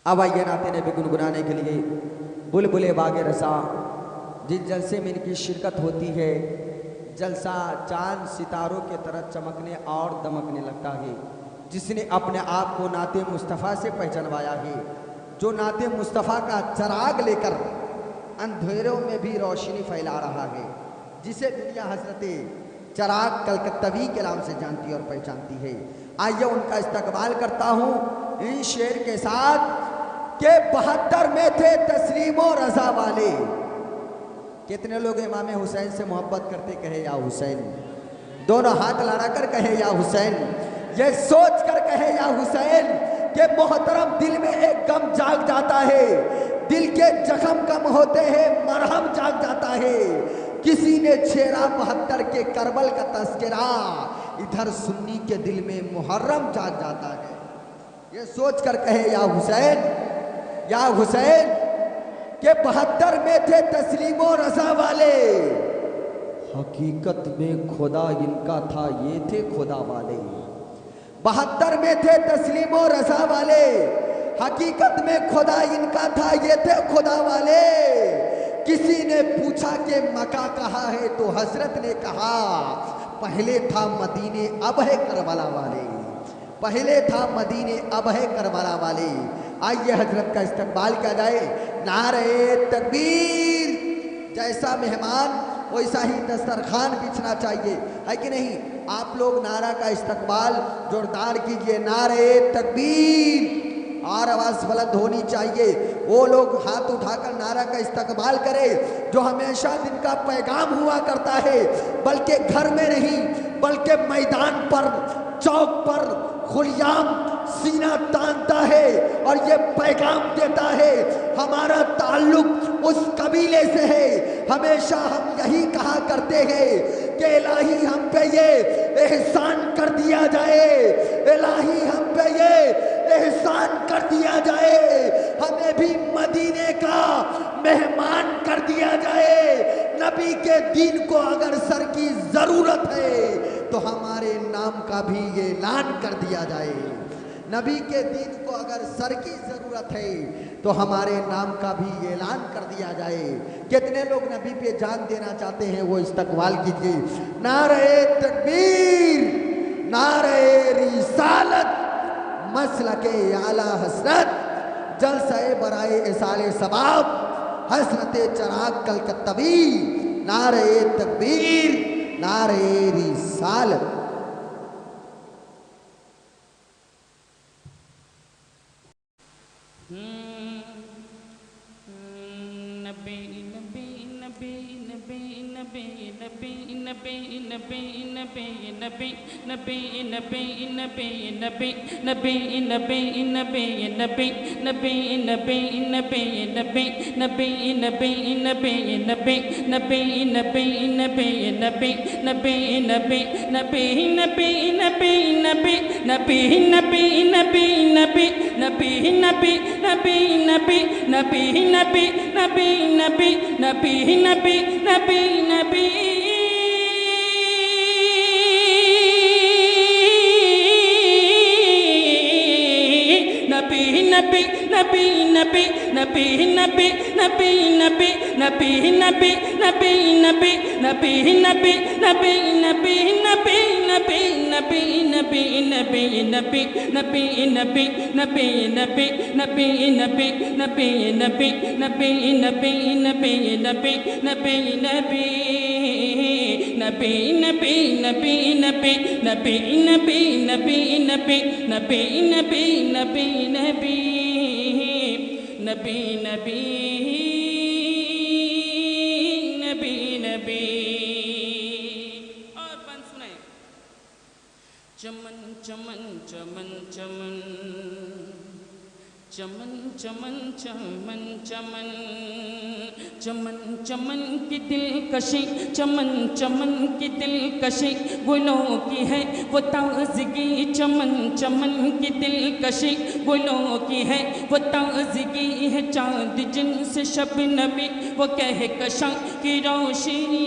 اب آئیے نعت نبی گنگنانے کے لیے بلبل باغ رسا، جس جلسے میں ان کی شرکت ہوتی ہے جلسہ چاند ستاروں کے طرح چمکنے اور دمکنے لگتا ہے، جس نے اپنے آپ کو نعت مصطفیٰ سے پہچانوایا ہے، جو نعت مصطفیٰ کا چراغ لے کر اندھیروں میں بھی روشنی پھیلا رہا ہے، جسے دنیا حضرت چراغ کلکتوی کے نام سے جانتی اور پہچانتی ہے۔ آئیے ان کا استقبال کرتا ہوں ان شعر کے ساتھ کہ 72 میں تھے تسلیم و رضا والے۔ کتنے لوگ امام حسین سے محبت کرتے؟ کہے یا حسین، دونوں ہاتھ لڑا کر کہے یا حسین، یہ سوچ کر کہے یا حسین کہ محترم دل میں ایک غم جاگ جاتا ہے، دل کے زخم کم ہوتے ہیں مرہم جاگ جاتا ہے، کسی نے چھیڑا 72 کے کربل کا تذکرہ، ادھر سنی کے دل میں محرم جاگ جاتا ہے، یہ سوچ کر کہے یا حسین کہ 72 میں تھے تسلیم و رضا والے، حقیقت میں خدا ان کا تھا یہ تھے خدا والے۔ 72 میں تھے تسلیم و رضا والے، حقیقت میں خدا ان کا تھا یہ تھے خدا والے۔ کسی نے پوچھا کہ مکہ کہاں ہے تو حضرت نے کہا پہلے تھا مدینے اب ہے کربلا والے، پہلے تھا مدینے اب ہے کربلا والے۔ آئیے حضرت کا استقبال کیا جائے، نعرہ تکبیر، جیسا مہمان ویسا ہی دسترخوان بچھنا چاہیے، ہے کہ نہیں؟ آپ لوگ نعرہ کا استقبال زوردار کیجئے، نعرہ تکبیر، اور آواز بلند ہونی چاہیے۔ وہ لوگ ہاتھ اٹھا کر نعرہ کا استقبال کرے جو ہمیشہ دن کا پیغام ہوا کرتا ہے، بلکہ گھر میں نہیں بلکہ میدان پر، چوک پر خلیام سینہ تانتا ہے اور یہ پیغام دیتا ہے ہمارا تعلق اس قبیلے سے ہے۔ ہمیشہ ہم یہی کہا کرتے ہیں کہ الہی ہم پہ یہ احسان کر دیا جائے، الہی ہم پہ یہ احسان کر دیا جائے، ہمیں بھی مدینے کا مہمان کر دیا جائے۔ نبی کے دین کو اگر سر کی ضرورت ہے تو ہمارے نام کا بھی اعلان کر دیا جائے، نبی کے دین کو اگر سر کی ضرورت ہے تو ہمارے نام کا بھی اعلان کر دیا جائے۔ کتنے لوگ نبی پہ جان دینا چاہتے ہیں وہ استقبال کیجئے، نعرہ تکبیر، نعرہ رسالت، مسلک اعلیٰ حضرت، جلسہ برائے اصال ثواب حضرت چراغ کلکتوی، نعرہ تکبیر، نعرہ رسالت۔ چمن کی دلکشی، چمن چمن کی دلکشی گلوں کی ہے وہ تازگی، چمن چمن کی دلکشی گلوں کی ہے وہ تازگی ہے، چاند جن سے شب نبی وہ کہکشاں کی روشنی،